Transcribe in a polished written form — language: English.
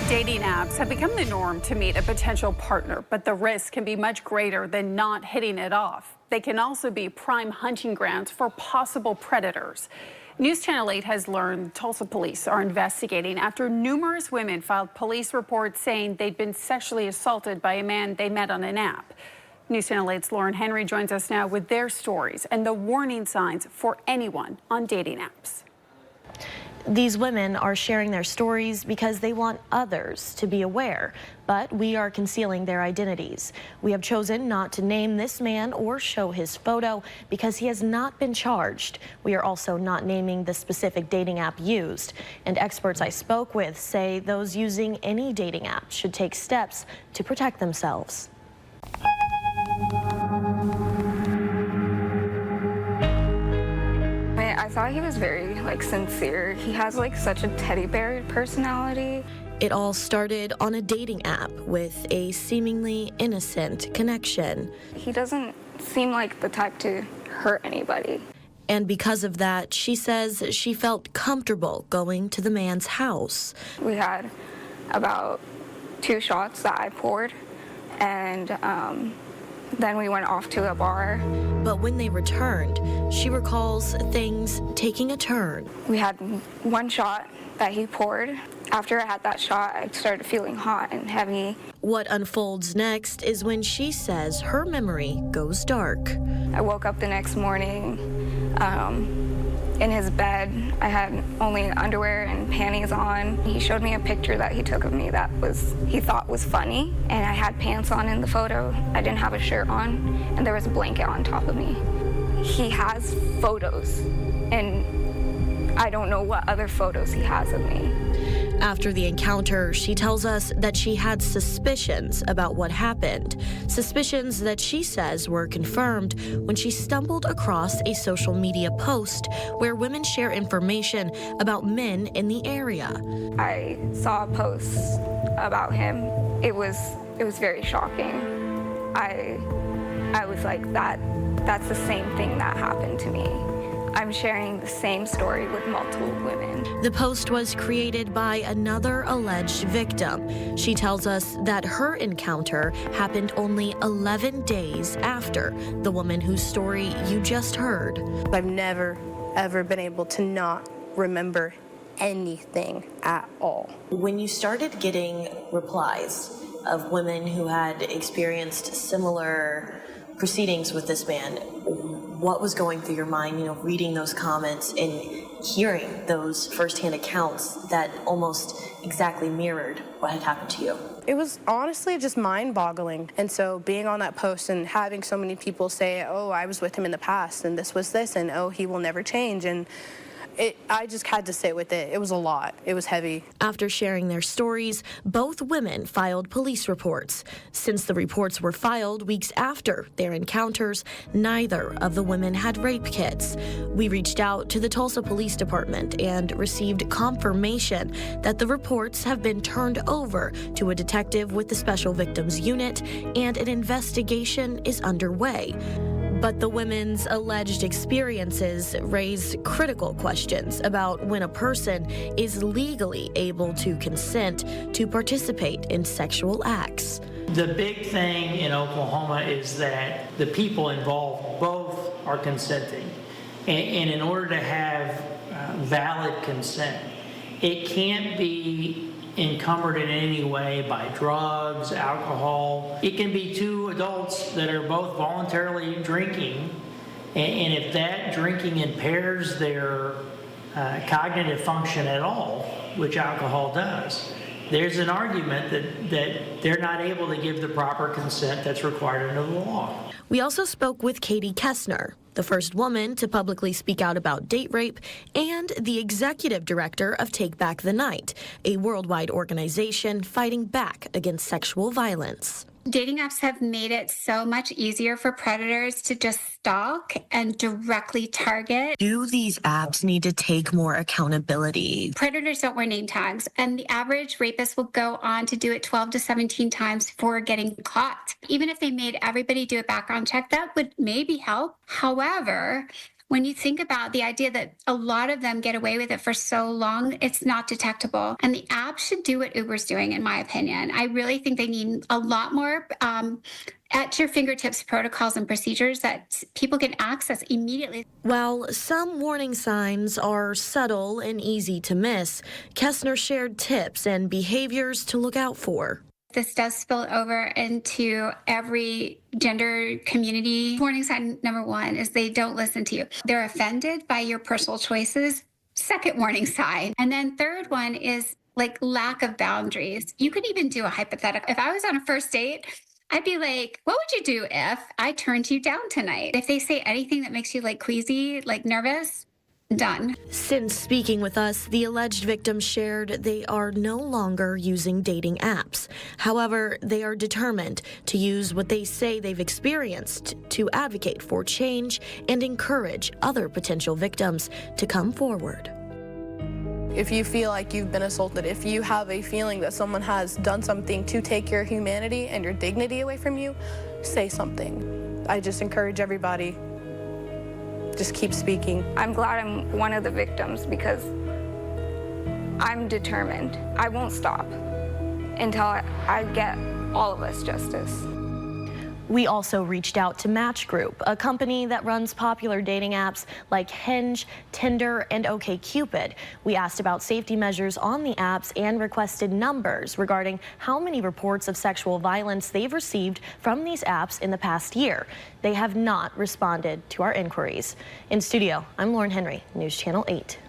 Dating apps have become the norm to meet a potential partner, but the risk can be much greater than not hitting it off. They can also be prime hunting grounds for possible predators. News Channel 8 has learned Tulsa police are investigating after numerous women filed police reports saying they'd been sexually assaulted by a man they met on an app. News Channel 8's Lauren Henry joins us now with their stories and the warning signs for anyone on dating apps. These women are sharing their stories because they want others to be aware, but we are concealing their identities. We have chosen not to name this man or show his photo because he has not been charged. We are also not naming the specific dating app used, and experts I spoke with say those using any dating app should take steps to protect themselves. I thought he was very sincere. He has such a teddy bear personality. It all started on a dating app with a seemingly innocent connection. He doesn't seem like the type to hurt anybody. And because of that, she says she felt comfortable going to the man's house. We had about 2 shots that I poured, and then we went off to a bar. But when they returned, she recalls things taking a turn. We had 1 shot that he poured. After I had that shot, I started feeling hot and heavy. What unfolds next is when she says her memory goes dark. I woke up the next morning in his bed. I had only underwear and panties on. He showed me a picture that he took of me that he thought was funny, and I had pants on in the photo. I didn't have a shirt on, and there was a blanket on top of me. He has photos, and I don't know what other photos he has of me. After the encounter, she tells us that she had suspicions about what happened. Suspicions that she says were confirmed when she stumbled across a social media post where women share information about men in the area. I saw a post about him. It was very shocking. I was like, that's the same thing that happened to me. I'm sharing the same story with multiple women. The post was created by another alleged victim. She tells us that her encounter happened only 11 days after the woman whose story you just heard. I've never, ever been able to not remember anything at all. When you started getting replies of women who had experienced similar proceedings with this man, what was going through your mind, reading those comments and hearing those firsthand accounts that almost exactly mirrored what had happened to you? It was honestly just mind-boggling. And so being on that post and having so many people say, oh, I was with him in the past, and this was this, and oh, he will never change, and I just had to sit with it. It was a lot. It was heavy. After sharing their stories, both women filed police reports. Since the reports were filed weeks after their encounters, neither of the women had rape kits. We reached out to the Tulsa Police Department and received confirmation that the reports have been turned over to a detective with the Special Victims Unit, and an investigation is underway. But the women's alleged experiences raise critical questions about when a person is legally able to consent to participate in sexual acts. The big thing in Oklahoma is that the people involved both are consenting. And in order to have valid consent, it can't be encumbered in any way by drugs, alcohol. It can be 2 adults that are both voluntarily drinking, and if that drinking impairs their cognitive function at all, which alcohol does, there's an argument that they're not able to give the proper consent that's required under the law. We also spoke with Katie Kessner, the first woman to publicly speak out about date rape, and the executive director of Take Back the Night, a worldwide organization fighting back against sexual violence. Dating apps have made it so much easier for predators to just stalk and directly target. Do these apps need to take more accountability? Predators don't wear name tags, and the average rapist will go on to do it 12 to 17 times before getting caught. Even if they made everybody do a background check, that would maybe help. However, When you think about the idea that a lot of them get away with it for so long, it's not detectable. And the app should do what Uber's doing, in my opinion. I really think they need a lot more at your fingertips protocols and procedures that people can access immediately. While some warning signs are subtle and easy to miss, Kessner shared tips and behaviors to look out for. This does spill over into every gender community. Warning sign number one is they don't listen to you. They're offended by your personal choices. Second warning sign. And then third one is like lack of boundaries. You could even do a hypothetical. If I was on a first date, I'd be like, what would you do if I turned you down tonight? If they say anything that makes you like queasy, like nervous, done. Since speaking with us, the alleged victims shared they are no longer using dating apps. However, they are determined to use what they say they've experienced to advocate for change and encourage other potential victims to come forward. If you feel like you've been assaulted, if you have a feeling that someone has done something to take your humanity and your dignity away from you, say something. I just encourage everybody, just keep speaking. I'm glad I'm one of the victims because I'm determined. I won't stop until I get all of us justice. We also reached out to Match Group, a company that runs popular dating apps like Hinge, Tinder, and OkCupid. We asked about safety measures on the apps and requested numbers regarding how many reports of sexual violence they've received from these apps in the past year. They have not responded to our inquiries. In studio, I'm Lauren Henry, News Channel 8.